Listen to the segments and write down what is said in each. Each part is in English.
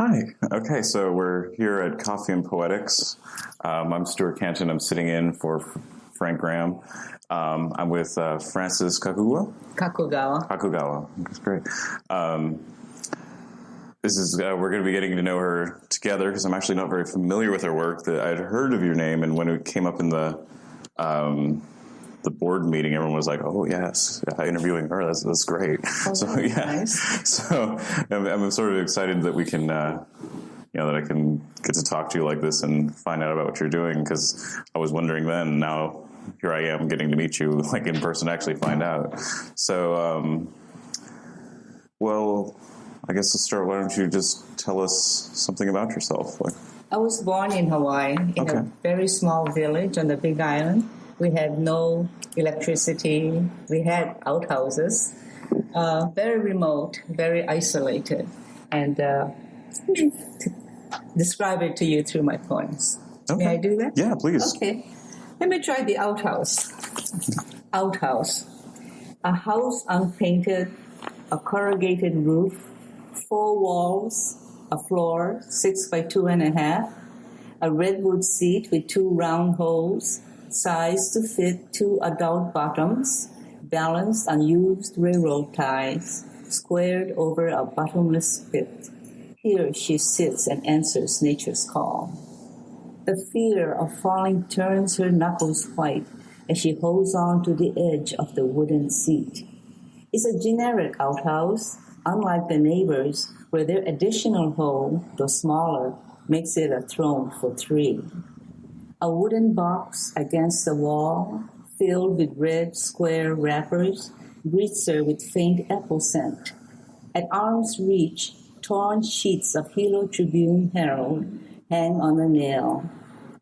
Hi. Okay, so we're here at Coffee and Poetics. I'm Stuart Canton. I'm sitting in for Frank Graham. I'm with frances-kakugawa. Kakugawa. That's great. This is we're going to be getting to know her together because I'm actually not very familiar with her work. That I'd heard of your name, and when it came up in the board meeting, everyone was like, "Oh yes, interviewing her. That's great." Oh, so yeah, nice. So I'm sort of excited that we can, that I can get to talk to you like this and find out about what you're doing, because I was wondering then. Now here I am getting to meet you like in person, actually find out. So, well, I guess to start, why don't you just tell us something about yourself? I was born in Hawaii, in a very small village on the Big Island. We had no electricity. We had outhouses, very remote, very isolated, and describe it to you through my poems. Okay. May I do that? Yeah, please. Okay. Let me try the outhouse. Outhouse. A house unpainted, a corrugated roof, 4 walls, a floor 6 by 2.5, a redwood seat with 2 round holes, sized to fit 2 adult bottoms, balanced on used railroad ties, squared over a bottomless pit. Here she sits and answers nature's call. The fear of falling turns her knuckles white as she holds on to the edge of the wooden seat. It's a generic outhouse, unlike the neighbors, where their additional hole, though smaller, makes it a throne for 3. A wooden box against the wall, filled with red square wrappers, greets her with faint apple scent. At arm's reach, torn sheets of Hilo Tribune Herald hang on a nail.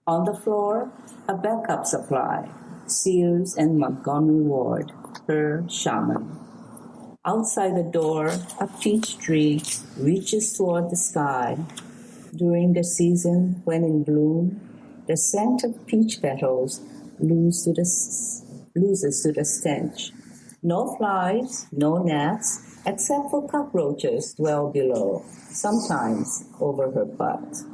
On the floor, a backup supply, Sears and Montgomery Ward, her shaman. Outside the door, a peach tree reaches toward the sky. During the season when in bloom, the scent of peach petals loses to the stench. No flies, no gnats, except for cockroaches dwell below, sometimes over her butt.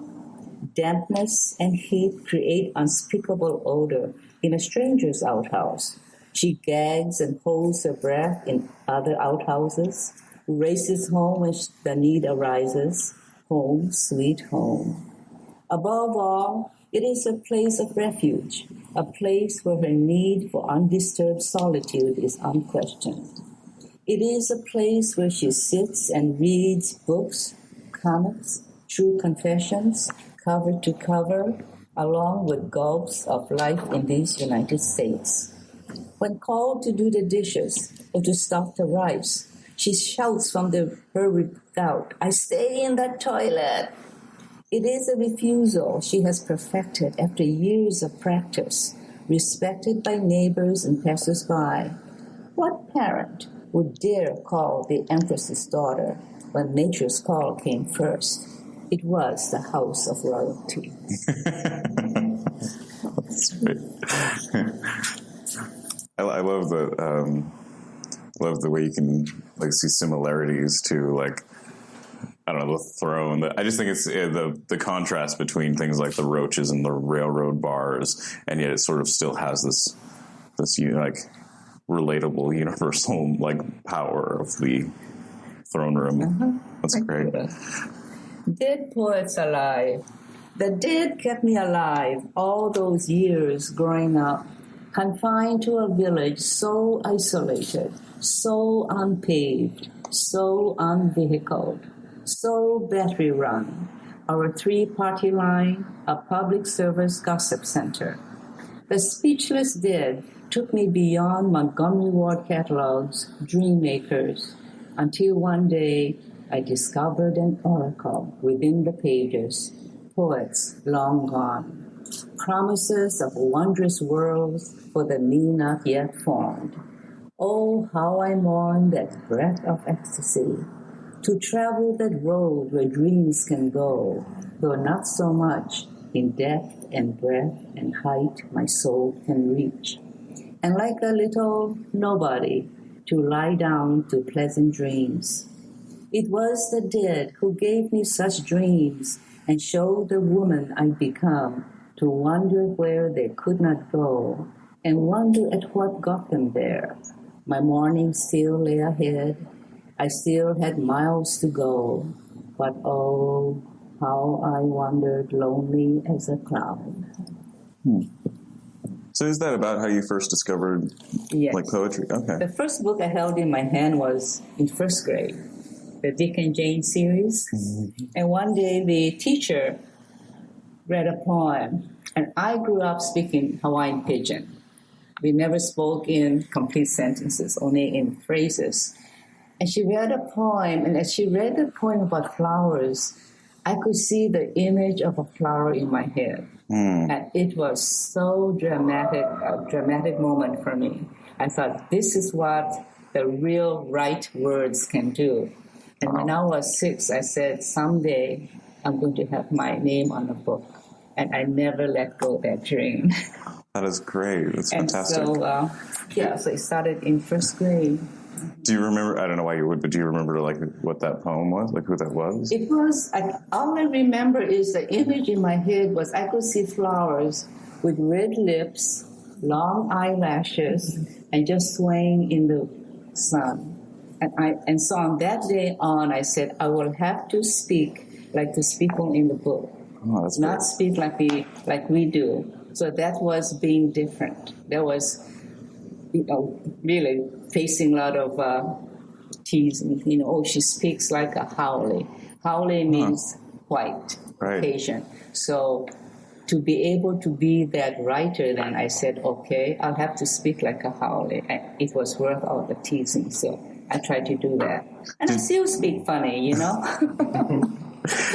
Dampness and heat create unspeakable odor in a stranger's outhouse. She gags and holds her breath in other outhouses, races home when the need arises. Home, sweet home. Above all, it is a place of refuge, a place where her need for undisturbed solitude is unquestioned. It is a place where she sits and reads books, comics, true confessions, cover to cover, along with gulps of life in these United States. When called to do the dishes or to stuff the rice, she shouts from her redoubt, "I stay in that toilet." It is a refusal she has perfected after years of practice, respected by neighbors and passers-by. What parent would dare call the Empress's daughter when nature's call came first? It was the house of royalty. That's great. I love the way you can see similarities to I don't know, the throne. I just think it's the contrast between things like the roaches and the railroad bars, and yet it sort of still has this relatable, universal power of the throne room. That's great. Dead poets alive. The dead kept me alive all those years growing up, confined to a village so isolated, so unpaved, so unvehicled, so battery-run. Our 3-party line, a public service gossip center. The speechless dead took me beyond Montgomery Ward catalogs, dream makers, until one day I discovered an oracle within the pages, poets long gone, promises of wondrous worlds for the me not yet formed. Oh, how I mourn that breath of ecstasy, to travel that road where dreams can go, though not so much in depth and breadth and height my soul can reach. And like a little nobody, to lie down to pleasant dreams. It was the dead who gave me such dreams and showed the woman I'd become to wander where they could not go and wonder at what got them there. My morning still lay ahead. I still had miles to go, but oh, how I wandered lonely as a cloud. So is that about how you first discovered like poetry? Okay. The first book I held in my hand was in first grade, the Dick and Jane series. Mm-hmm. And one day the teacher read a poem, and I grew up speaking Hawaiian Pidgin. We never spoke in complete sentences, only in phrases. And she read a poem, and as she read the poem about flowers, I could see the image of a flower in my head. And it was so dramatic, a dramatic moment for me. I thought, this is what the real right words can do. And when I was 6, I said, someday I'm going to have my name on a book. And I never let go of that dream. That is great. That's fantastic. And so, so it started in first grade. Do you remember, I don't know why you would, but do you remember like what that poem was, like who that was? It was, all I remember is the image in my head was I could see flowers with red lips, long eyelashes, and just swaying in the sun. And so on that day on, I said, I will have to speak like the people in the book. Oh, that's not great. Speak like we do. So that was being different. That was, really facing a lot of teasing. She speaks like a haole. Haole means white, Caucasian. So to be able to be that writer, then I said, okay, I'll have to speak like a haole. And it was worth all the teasing, so I tried to do that. And I still speak funny,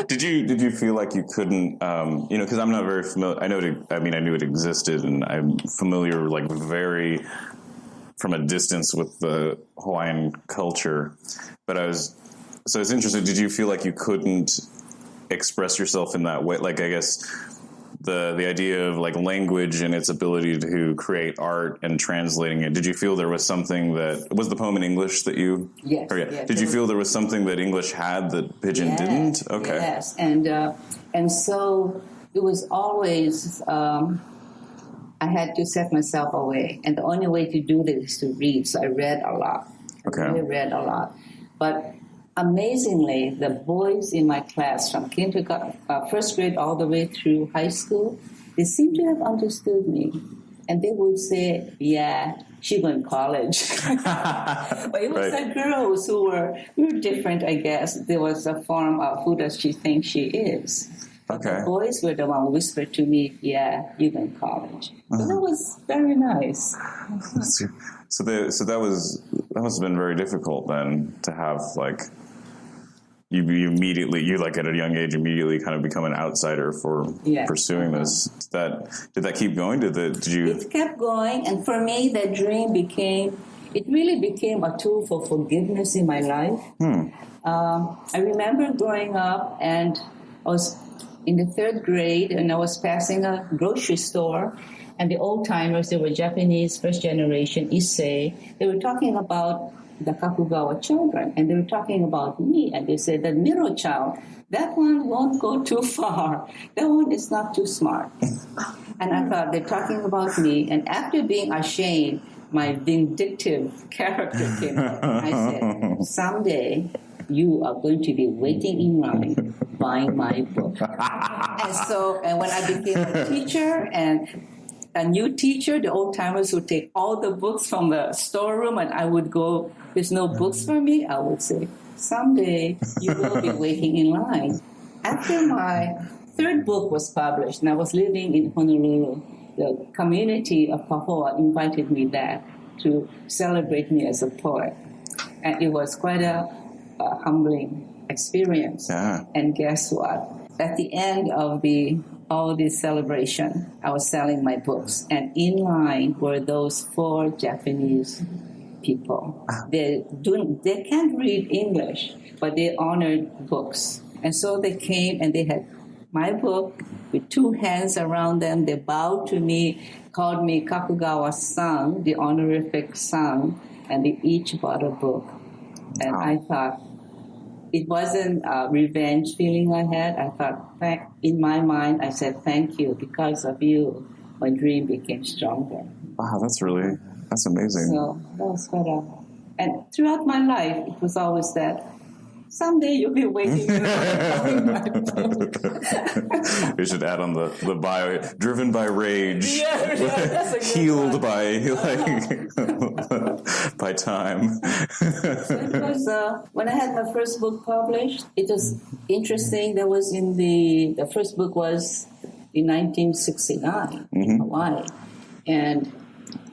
Did you feel like you couldn't, because I'm not very familiar, I knew it existed, and I'm familiar, like, very from a distance with the Hawaiian culture, but so it's interesting, did you feel like you couldn't express yourself in that way? Like, I guess the idea of like language and its ability to create art and translating it, did you feel there was something that, was the poem in English that you? Yes. Yes, did you feel there was something that English had that Pidgin didn't? Okay. Yes, and so it was always, I had to set myself away, and the only way to do this is to read. So I read a lot. Okay. I really read a lot. But amazingly, the boys in my class from kindergarten, first grade all the way through high school, they seemed to have understood me. And they would say, yeah, she went to college. But it was the girls who were different, I guess. There was a form of who does she think she is. Okay. The boys were the one who whispered to me, yeah, you went to college. So that was very nice. So that must have been very difficult then, to have like, you like at a young age immediately kind of become an outsider for pursuing this. Did that keep going? Did you? It kept going, and for me, that dream really became a tool for forgiveness in my life. I remember growing up, and I was in the 3rd grade, and I was passing a grocery store, and the old-timers, they were Japanese, first generation, Issei, they were talking about the Kakugawa children, and they were talking about me, and they said, the middle child, that one won't go too far. That one is not too smart. And I thought, they're talking about me, and after being ashamed, my vindictive character came up. I said, someday you are going to be waiting in line buying my book. And when I became a teacher and a new teacher, the old-timers would take all the books from the storeroom, and I would go, there's no books for me. I would say, someday you will be waiting in line. After my 3rd book was published, and I was living in Honolulu, the community of Kapoho invited me back to celebrate me as a poet. And it was quite a humbling experience. Yeah. And guess what? At the end of all this celebration, I was selling my books, and in line were those 4 Japanese people. They can't read English, but they honored books. And so they came, and they had my book with 2 hands around them. They bowed to me, called me Kakugawa-san, the honorific son, and they each bought a book. And I thought, it wasn't a revenge feeling I had. I thought, in my mind, I said, thank you. Because of you, my dream became stronger. Wow, that's amazing. So that was and throughout my life, it was always that. Someday you'll be waiting for my book. You should add on the bio, driven by rage, that's a good healed one. by by time. It was, when I had my first book published, it was interesting. There was the first book was in 1969 in Hawaii. And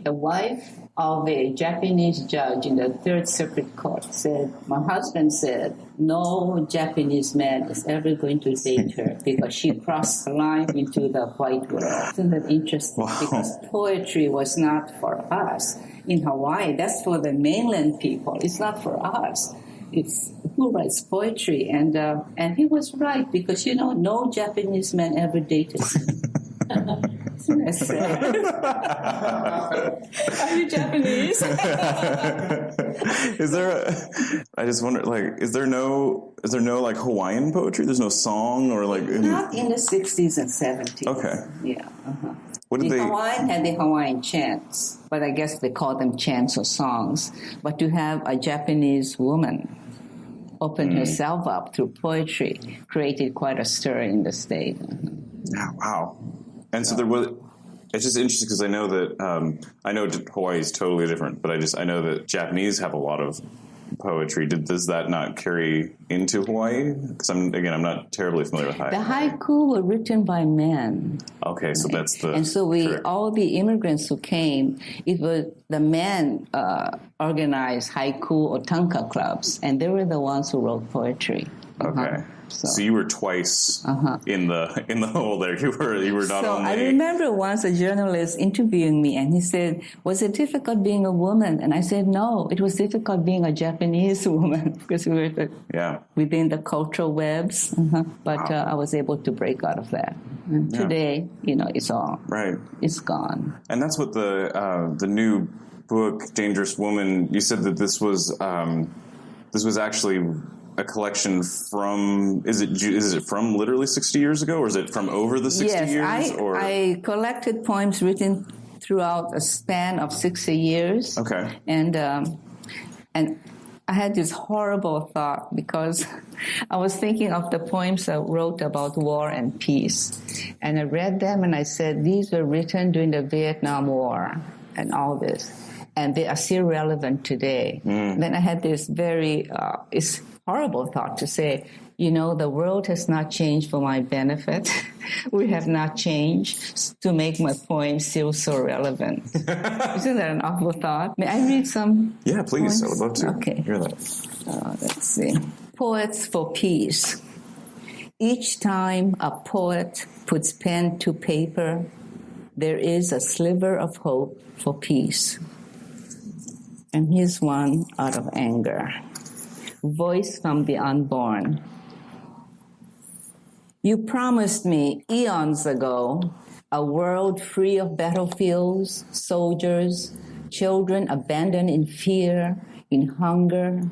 the wife of a Japanese judge in the Third Circuit Court said, my husband said, no Japanese man is ever going to date her because she crossed the line into the white world. Isn't that interesting? Wow. Because poetry was not for us. In Hawaii, that's for the mainland people. It's not for us. It's who writes poetry. And he was right because, no Japanese man ever dated me. Isn't that sad? Are you Japanese? I just wonder, is there no like Hawaiian poetry? There's no song or like not in the 60s and 70s. Okay. Yeah. What did Hawaiian had the Hawaiian chants, but I guess they call them chants or songs. But to have a Japanese woman open herself up through poetry created quite a stir in the state. Yeah, wow. And so there was. It's just interesting because I know that I know Hawaii is totally different, but I know that Japanese have a lot of poetry. Does that not carry into Hawaii? Because I'm not terribly familiar with haiku. The haiku were written by men. Okay, so that's the. And so all the immigrants who came, it was the men organized haiku or tanka clubs, and they were the ones who wrote poetry. Okay. So you were twice in the hole there. You were not only. I remember once a journalist interviewing me, and he said, "Was it difficult being a woman?" And I said, "No, it was difficult being a Japanese woman because we were within the cultural webs." But I was able to break out of that. And today, it's all right. It's gone. And that's what the new book, Dangerous Woman. You said that this was actually a collection from, is it from literally 60 years ago, or is it from over the 60 years? Yes, I collected poems written throughout a span of 60 years. Okay. And I had this horrible thought because I was thinking of the poems I wrote about war and peace. And I read them and I said, these were written during the Vietnam War and all this. And they are still relevant today. Then I had this very horrible thought to say, the world has not changed for my benefit. We have not changed to make my poems still so relevant. Isn't that an awful thought? May I read some? Yeah, please. poems? I would love to Okay. hear that. Let's see. Poets for Peace. Each time a poet puts pen to paper, there is a sliver of hope for peace. And here's one out of anger. Voice from the unborn. You promised me eons ago a world free of battlefields, soldiers, children abandoned in fear, in hunger.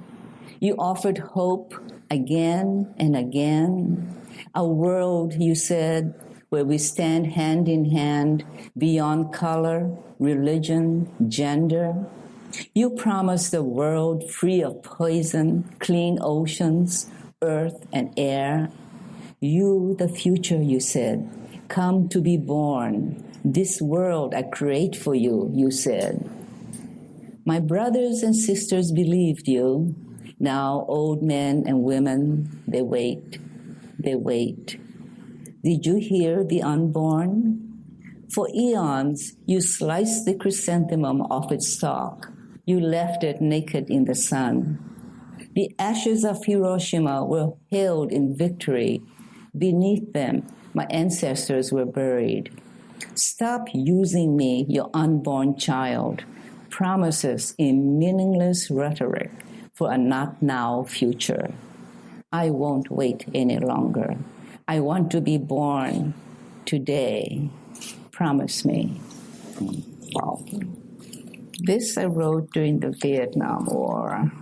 You offered hope again and again. A world, you said, where we stand hand in hand beyond color, religion, gender. You promised a world free of poison, clean oceans, earth and air. You, the future, you said, come to be born. This world I create for you, you said. My brothers and sisters believed you. Now old men and women, they wait. They wait. Did you hear the unborn? For eons, you sliced the chrysanthemum off its stalk. You left it naked in the sun. The ashes of Hiroshima were held in victory. Beneath them, my ancestors were buried. Stop using me, your unborn child. Promises in meaningless rhetoric for a not-now future. I won't wait any longer. I want to be born today. Promise me. Wow. This I wrote during the Vietnam War.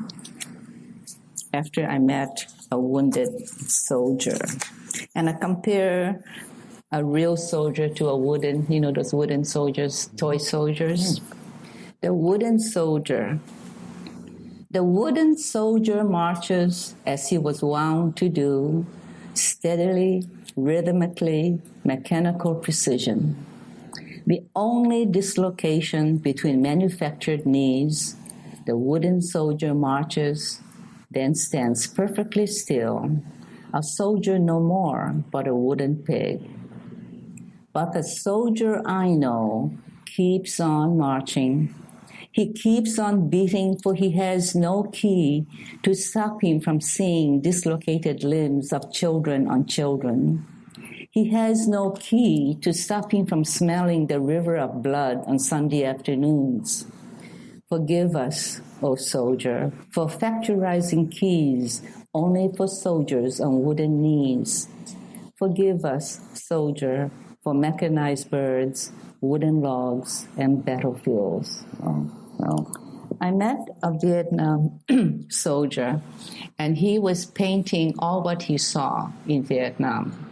After I met a wounded soldier. And I compare a real soldier to a wooden, those wooden soldiers, toy soldiers. The wooden soldier marches as he was wound to do, steadily, rhythmically, mechanical precision. The only dislocation between manufactured knees, the wooden soldier marches, then stands perfectly still, a soldier no more, but a wooden pig. But the soldier I know keeps on marching. He keeps on beating, for he has no key to stop him from seeing dislocated limbs of children on children. He has no key to stop him from smelling the river of blood on Sunday afternoons. Forgive us, O soldier, for factorizing keys only for soldiers on wooden knees. Forgive us, soldier, for mechanized birds, wooden logs, and battlefields. I met a Vietnam soldier, and he was painting all what he saw in Vietnam.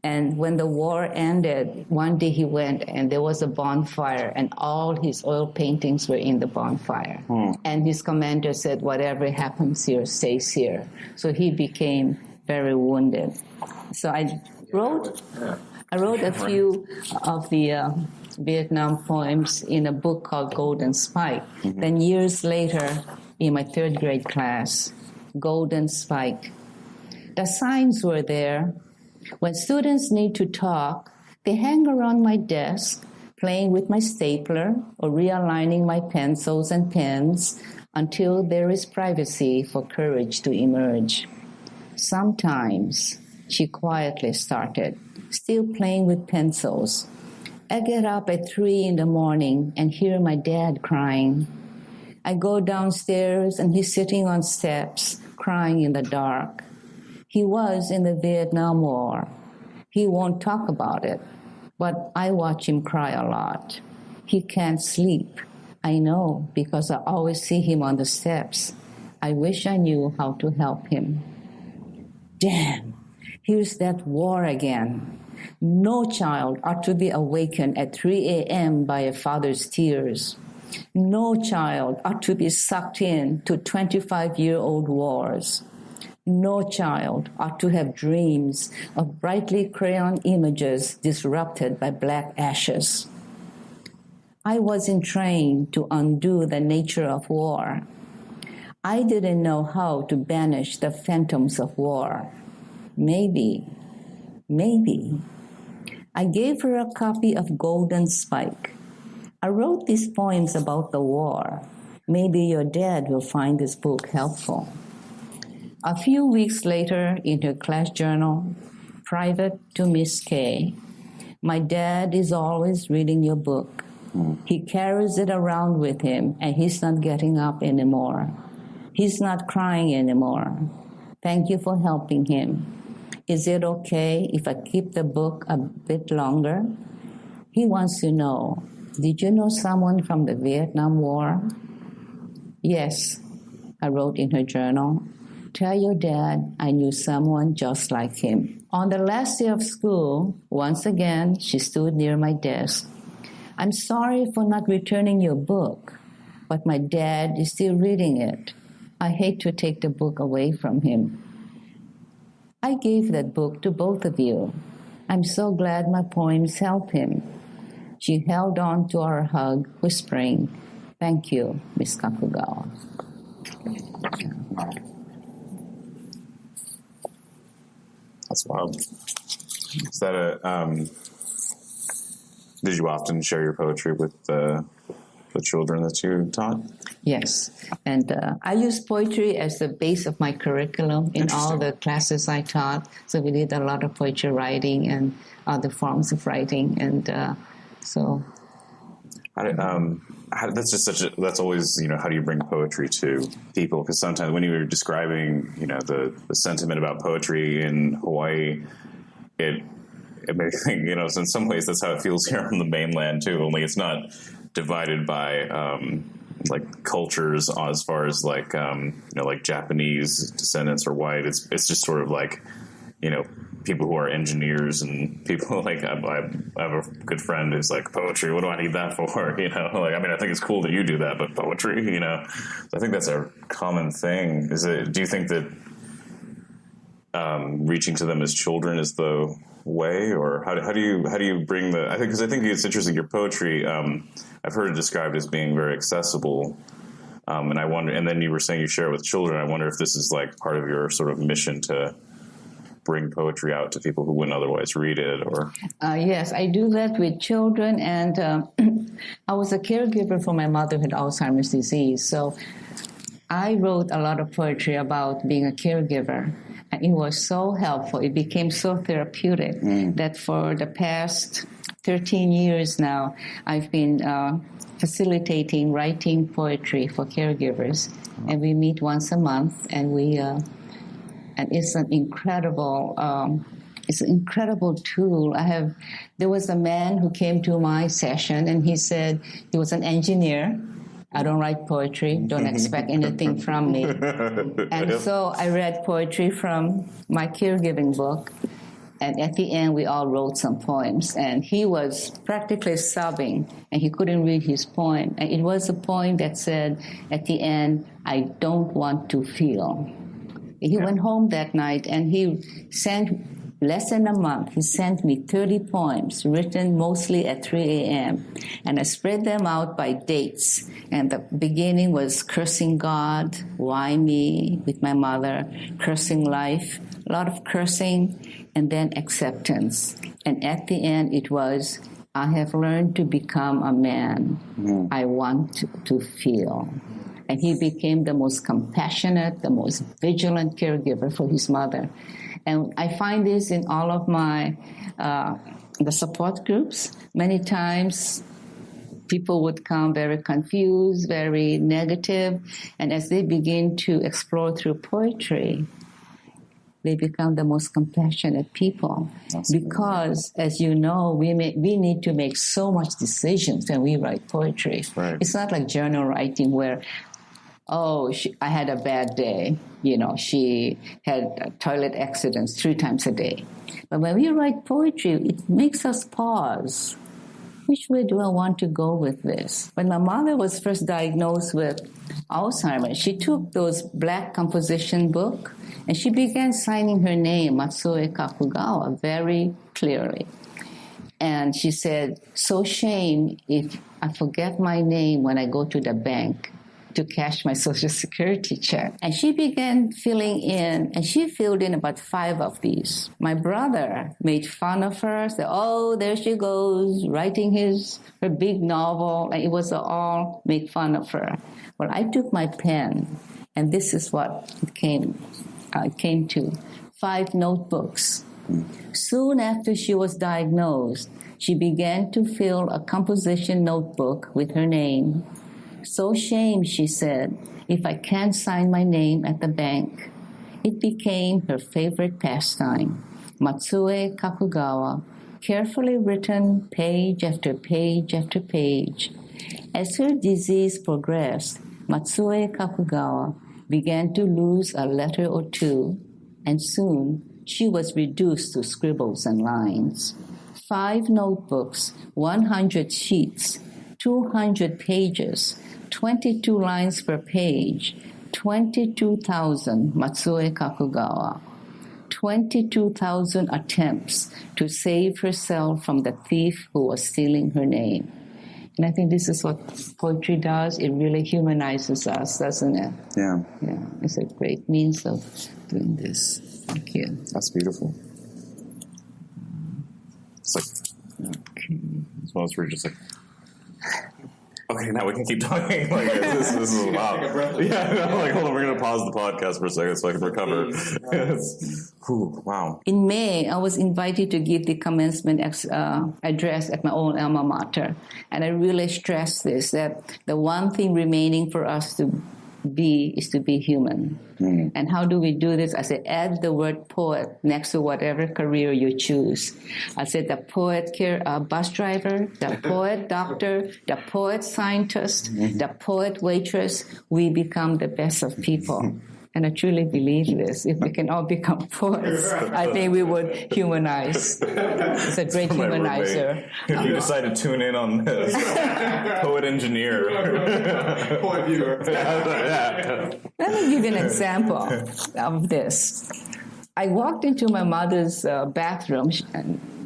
And when the war ended, one day he went and there was a bonfire and all his oil paintings were in the bonfire. And his commander said, whatever happens here stays here. So he became very wounded. So I wrote a few of the Vietnam poems in a book called Golden Spike. Then years later, in my third grade class, Golden Spike. The signs were there. When students need to talk, they hang around my desk, playing with my stapler or realigning my pencils and pens until there is privacy for courage to emerge. Sometimes, she quietly started, still playing with pencils. I get up at 3 a.m. and hear my dad crying. I go downstairs and he's sitting on steps, crying in the dark. He was in the Vietnam War. He won't talk about it, but I watch him cry a lot. He can't sleep. I know because I always see him on the steps. I wish I knew how to help him. Damn, here's that war again. No child ought to be awakened at 3 a.m. by a father's tears. No child ought to be sucked in to 25-year-old wars. No child ought to have dreams of brightly crayon images disrupted by black ashes. I wasn't trained to undo the nature of war. I didn't know how to banish the phantoms of war. Maybe. I gave her a copy of Golden Spike. I wrote these poems about the war. Maybe your dad will find this book helpful. A few weeks later, in her class journal, private to Miss K, my dad is always reading your book. He carries it around with him, and he's not getting up anymore. He's not crying anymore. Thank you for helping him. Is it okay if I keep the book a bit longer? He wants to know, did you know someone from the Vietnam War? Yes, I wrote in her journal. Tell your dad I knew someone just like him. On the last day of school, once again, she stood near my desk. I'm sorry for not returning your book, but my dad is still reading it. I hate to take the book away from him. I gave that book to both of you. I'm so glad my poems help him. She held on to our hug, whispering, thank you, Miss Kakugawa. That's wild. Is that did you often share your poetry with the children that you taught? Yes, and I use poetry as the base of my curriculum in all the classes I taught. So we did a lot of poetry writing and other forms of writing, and so. That's just that's always, how do you bring poetry to people? Because sometimes when you were describing, the sentiment about poetry in Hawaii, it made me think, so in some ways that's how it feels here on the mainland too, only it's not divided by, like cultures as far as like like Japanese descendants or white. It's just sort of like people who are engineers and people like I have a good friend who's like, poetry, what do I need that for? Like, I mean, I think it's cool that you do that, but poetry, so I think that's a common thing. Do you think that reaching to them as children is the way, or how do you bring the? Because I think it's interesting. Your poetry, I've heard it described as being very accessible, and I wonder. And then you were saying you share it with children. I wonder if this is like part of your sort of mission to bring poetry out to people who wouldn't otherwise read it, or yes, I do that with children, and I was a caregiver for my mother who had Alzheimer's disease, so I wrote a lot of poetry about being a caregiver, and it was so helpful. It became so therapeutic that for the past 13 years now, I've been facilitating writing poetry for caregivers, and we meet once a month, and we and it's an incredible tool. There was a man who came to my session, and he said he was an engineer. I don't write poetry. Don't expect anything from me. And so I read poetry from my caregiving book. And at the end, we all wrote some poems. And he was practically sobbing, and he couldn't read his poem. And it was a poem that said, at the end, I don't want to feel. He went home that night, and he sent, less than a month, he sent me 30 poems written mostly at 3 a.m. And I spread them out by dates. And the beginning was cursing God, why me, with my mother, cursing life, a lot of cursing, and then acceptance. And at the end, it was, I have learned to become a man. I want to feel. And he became the most compassionate, the most vigilant caregiver for his mother. And I find this in all of my the support groups. Many times people would come very confused, very negative, and as they begin to explore through poetry, they become the most compassionate people. Because, as you know, we need to make so much decisions when we write poetry. Right. It's not like journal writing where, I had a bad day. She had toilet accidents 3 times a day. But when we write poetry, it makes us pause. Which way do I want to go with this? When my mother was first diagnosed with Alzheimer's, she took those black composition book and she began signing her name, Frances-Kakugawa, very clearly. And she said, so shame if I forget my name when I go to the bank to cash my Social Security check. And she began filling in, and she filled in about 5 of these. My brother made fun of her, said, there she goes, writing her big novel, and it was all make fun of her. Well, I took my pen, and this is what it came to, 5 notebooks. Soon after she was diagnosed, she began to fill a composition notebook with her name. So shame, she said, if I can't sign my name at the bank. It became her favorite pastime. Frances-Kakugawa, carefully written page after page after page. As her disease progressed, Frances-Kakugawa began to lose a letter or 2, and soon she was reduced to scribbles and lines. 5 notebooks, 100 sheets, 200 pages, 22 lines per page, 22,000 Frances-Kakugawa, 22,000 attempts to save herself from the thief who was stealing her name. And I think this is what poetry does. It really humanizes us, doesn't it? Yeah. Yeah, it's a great means of doing this. Thank you. That's beautiful. It's like, as well as we're just like, okay, now we can keep talking. Like this is wow. Yeah, hold on, we're gonna pause the podcast for a second so I can recover. Wow. In May, I was invited to give the commencement address at my own alma mater, and I really stressed this: that the one thing remaining for us to be is to be human. And how do we do this? I said, add the word poet next to whatever career you choose. I said the poet bus driver, the poet doctor, the poet scientist, the poet waitress. We become the best of people. And I truly believe this. If we can all become poets, I think we would humanize. It's a great humanizer. If you decide to tune in on this, poet engineer. Poet viewer. Let me give you an example of this. I walked into my mother's bathroom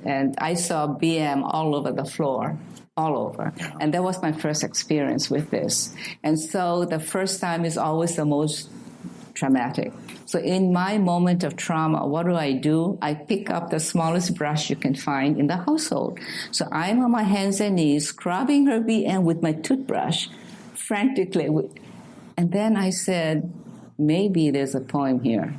and I saw BM all over the floor. All over. And that was my first experience with this. And so the first time is always the most traumatic. So in my moment of trauma, what do? I pick up the smallest brush you can find in the household. So I'm on my hands and knees, scrubbing her BM with my toothbrush, frantically. And then I said, maybe there's a poem here.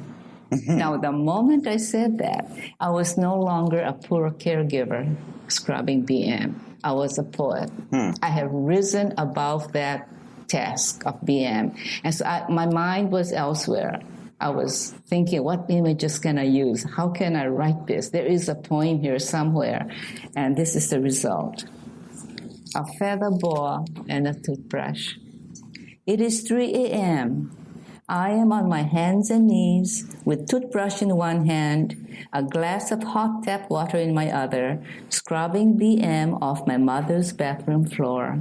Now, the moment I said that, I was no longer a poor caregiver scrubbing BM. I was a poet. I have risen above that task of BM. And so my mind was elsewhere. I was thinking, what images can I use? How can I write this? There is a poem here somewhere. And this is the result. A feather boa and a toothbrush. It is 3 a.m. I am on my hands and knees with toothbrush in one hand, a glass of hot tap water in my other, scrubbing BM off my mother's bathroom floor.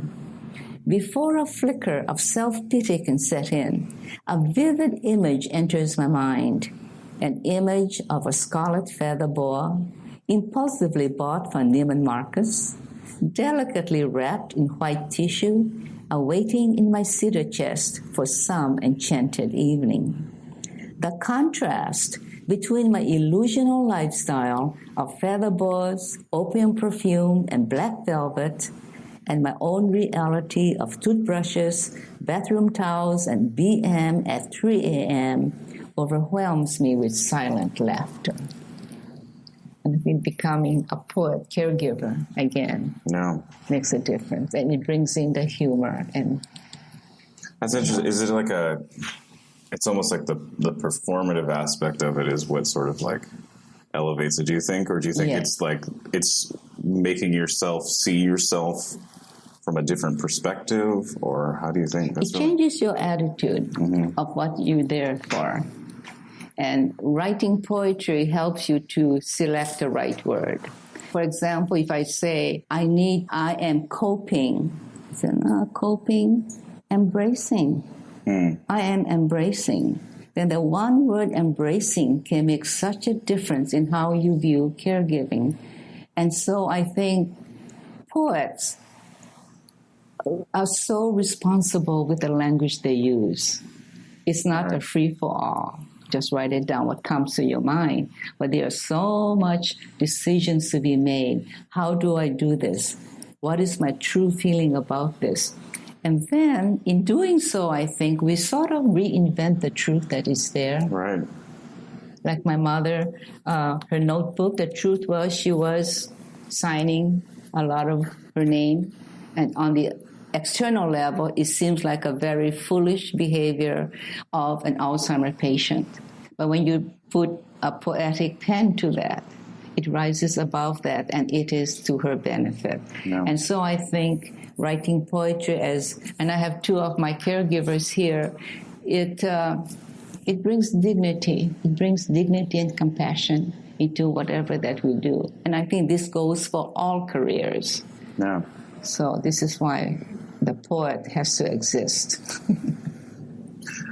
Before a flicker of self-pity can set in, a vivid image enters my mind, an image of a scarlet feather boa, impulsively bought from Neiman Marcus, delicately wrapped in white tissue, awaiting in my cedar chest for some enchanted evening. The contrast between my illusional lifestyle of feather boas, opium perfume, and black velvet, and my own reality of toothbrushes, bathroom towels, and BM at 3 a.m. overwhelms me with silent laughter. And I think becoming a poet caregiver, again, makes a difference. And it brings in the humor. And that's interesting. Is it like it's almost like the performative aspect of it is what sort of like elevates it, do you think? Or do you think it's like, it's making yourself see yourself from a different perspective, or how do you think? It changes your attitude of what you're there for. And writing poetry helps you to select the right word. For example, if I say, I am coping. I say, coping, embracing. I am embracing. Then the one word embracing can make such a difference in how you view caregiving. And so I think poets are so responsible with the language they use. It's not a free-for-all. Just write it down, what comes to your mind. But there are so much decisions to be made. How do I do this? What is my true feeling about this? And then, in doing so, I think we sort of reinvent the truth that is there. Right. Like my mother, her notebook, the truth was she was signing a lot of her name. And on the external level, it seems like a very foolish behavior of an Alzheimer's patient. But when you put a poetic pen to that, it rises above that, and it is to her benefit. Yeah. And so I think writing poetry and I have two of my caregivers here, it brings dignity. It brings dignity and compassion into whatever that we do. And I think this goes for all careers. Yeah. So this is why the poet has to exist.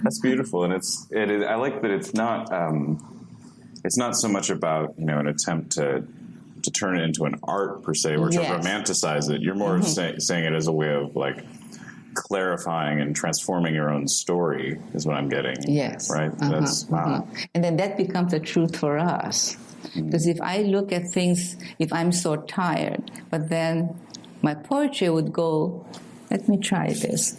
That's beautiful, and I like that it's not so much about an attempt to turn it into an art per se or to romanticize it. You're more saying it as a way of like clarifying and transforming your own story is what I'm getting. Yes. Right. That's wow. And then that becomes the truth for us. Because if I look at things, if I'm so tired, but then my poetry would go, let me try this.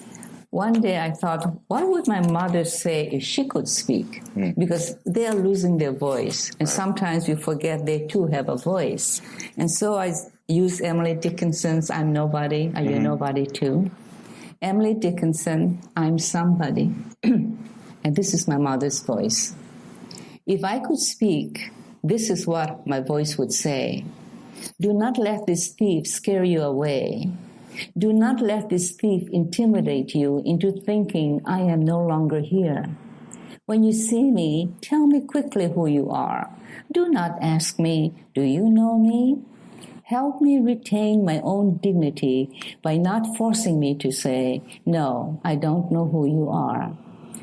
One day I thought, what would my mother say if she could speak? Because they are losing their voice. And sometimes we forget they too have a voice. And so I used Emily Dickinson's I'm Nobody, Are You Nobody Too? Emily Dickinson, I'm somebody. And this is my mother's voice. If I could speak, this is what my voice would say. Do not let this thief scare you away. Do not let this thief intimidate you into thinking I am no longer here. When you see me, tell me quickly who you are. Do not ask me, do you know me? Help me retain my own dignity by not forcing me to say, no, I don't know who you are.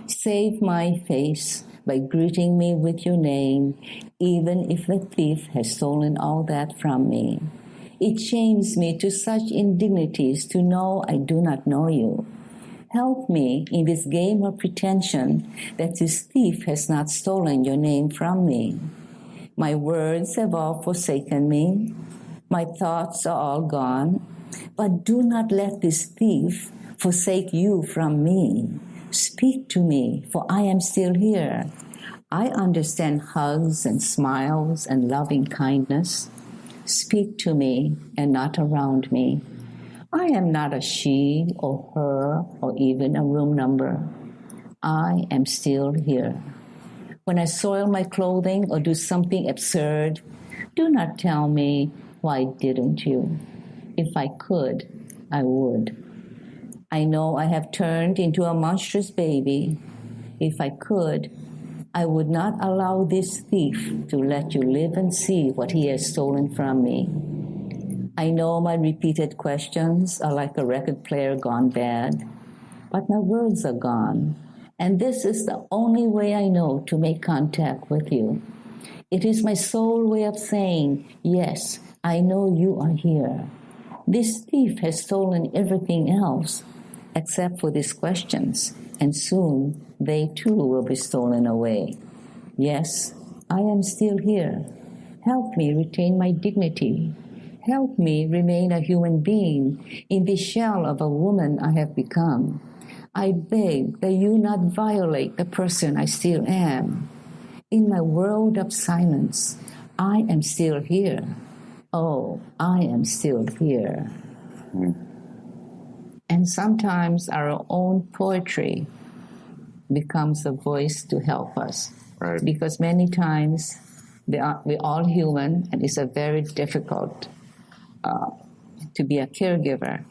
Save my face by greeting me with your name, even if the thief has stolen all that from me. It shames me to such indignities to know I do not know you. Help me in this game of pretension that this thief has not stolen your name from me. My words have all forsaken me. My thoughts are all gone. But do not let this thief forsake you from me. Speak to me, for I am still here. I understand hugs and smiles and loving kindness. Speak to me and not around me. I am not a she or her or even a room number. I am still here. When I soil my clothing or do something absurd, do not tell me, why didn't you? If I could, I would. I know I have turned into a monstrous baby. If I could, I would not allow this thief to let you live and see what he has stolen from me. I know my repeated questions are like a record player gone bad, but my words are gone, and this is the only way I know to make contact with you. It is my sole way of saying, yes, I know you are here. This thief has stolen everything else, except for these questions, and soon they too will be stolen away. Yes, I am still here. Help me retain my dignity. Help me remain a human being in the shell of a woman I have become. I beg that you not violate the person I still am. In my world of silence, I am still here. Oh, I am still here. And sometimes our own poetry becomes a voice to help us. Right. Because many times we're all human, and it's a very difficult to be a caregiver.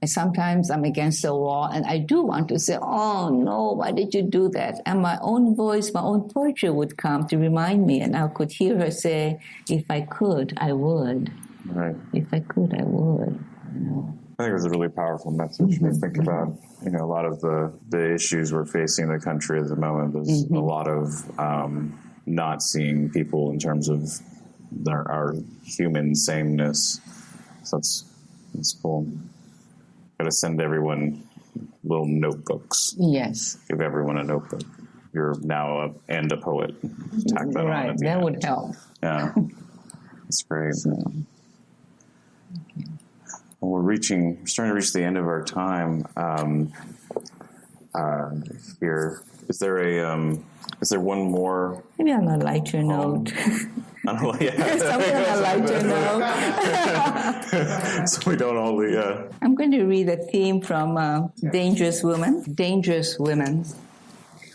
And sometimes I'm against the wall, and I do want to say, oh, no, why did you do that? And my own voice, my own poetry would come to remind me, and I could hear her say, if I could, I would. Right. If I could, I would. You know. I think it was a really powerful message to think about, a lot of the issues we're facing in the country at the moment. There's a lot of not seeing people in terms of our human sameness. So it's cool. Got to send everyone little notebooks. Yes. Give everyone a notebook. You're now and a poet. Tack that on at the that end. would help. Yeah. That's great. So. Well, we're starting to reach the end of our time here. Is there one more? Maybe on a lighter note. Yeah. Something on a lighter note. So we don't all, yeah. I'm going to read a theme from Dangerous Women. Dangerous women.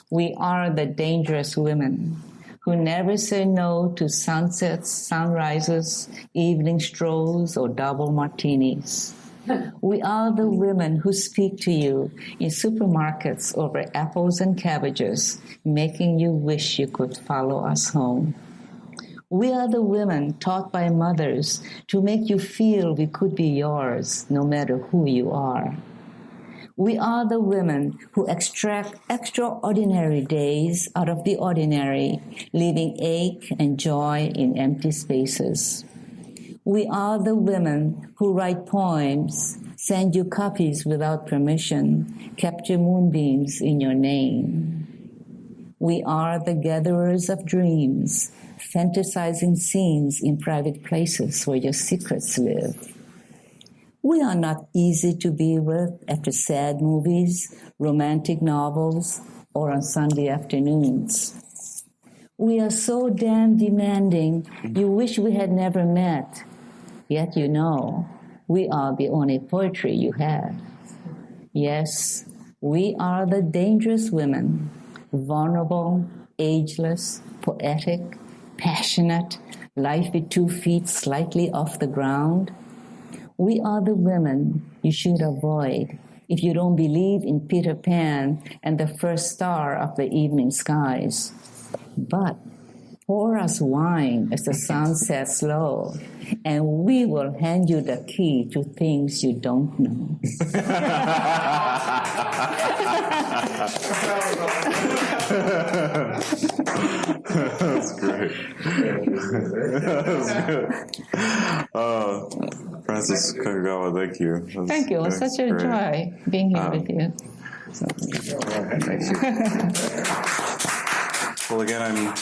We are the dangerous women who never say no to sunsets, sunrises, evening strolls, or double martinis. We are the women who speak to you in supermarkets over apples and cabbages, making you wish you could follow us home. We are the women taught by mothers to make you feel we could be yours, no matter who you are. We are the women who extract extraordinary days out of the ordinary, leaving ache and joy in empty spaces. We are the women who write poems, send you copies without permission, capture moonbeams in your name. We are the gatherers of dreams, fantasizing scenes in private places where your secrets live. We are not easy to be with after sad movies, romantic novels, or on Sunday afternoons. We are so damn demanding, you wish we had never met. Yet you know, we are the only poetry you have. Yes, we are the dangerous women, vulnerable, ageless, poetic, passionate, life with 2 feet slightly off the ground. We are the women you should avoid if you don't believe in Peter Pan and the first star of the evening skies. But pour us wine as the sun sets low, and we will hand you the key to things you don't know. That's great. That's good. Frances-kakugawa, thank you. Thank you. It was such a joy being here with you. Well, again,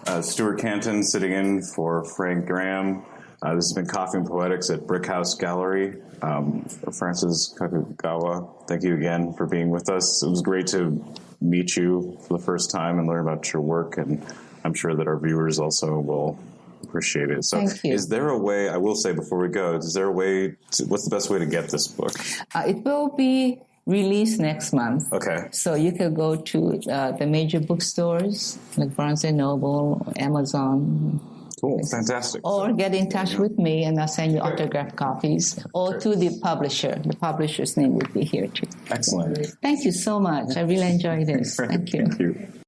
I'm Stuart Canton, sitting in for Frank Graham. This has been Coffee and Poetics at Brickhouse Gallery. Frances-kakugawa, thank you again for being with us. It was great to meet you for the first time and learn about your work, and I'm sure that our viewers also will appreciate it. So thank you. Is there a way, I will say before we go, is there a way, what's the best way to get this book? It will be released next month. Okay. So you can go to the major bookstores like Barnes & Noble, Amazon. Cool. Fantastic. Or get in touch with me and I'll send you autographed copies. Or to the publisher. The publisher's name would be here too. Excellent. Thank you so much. I really enjoyed this. Thank you. Thank you.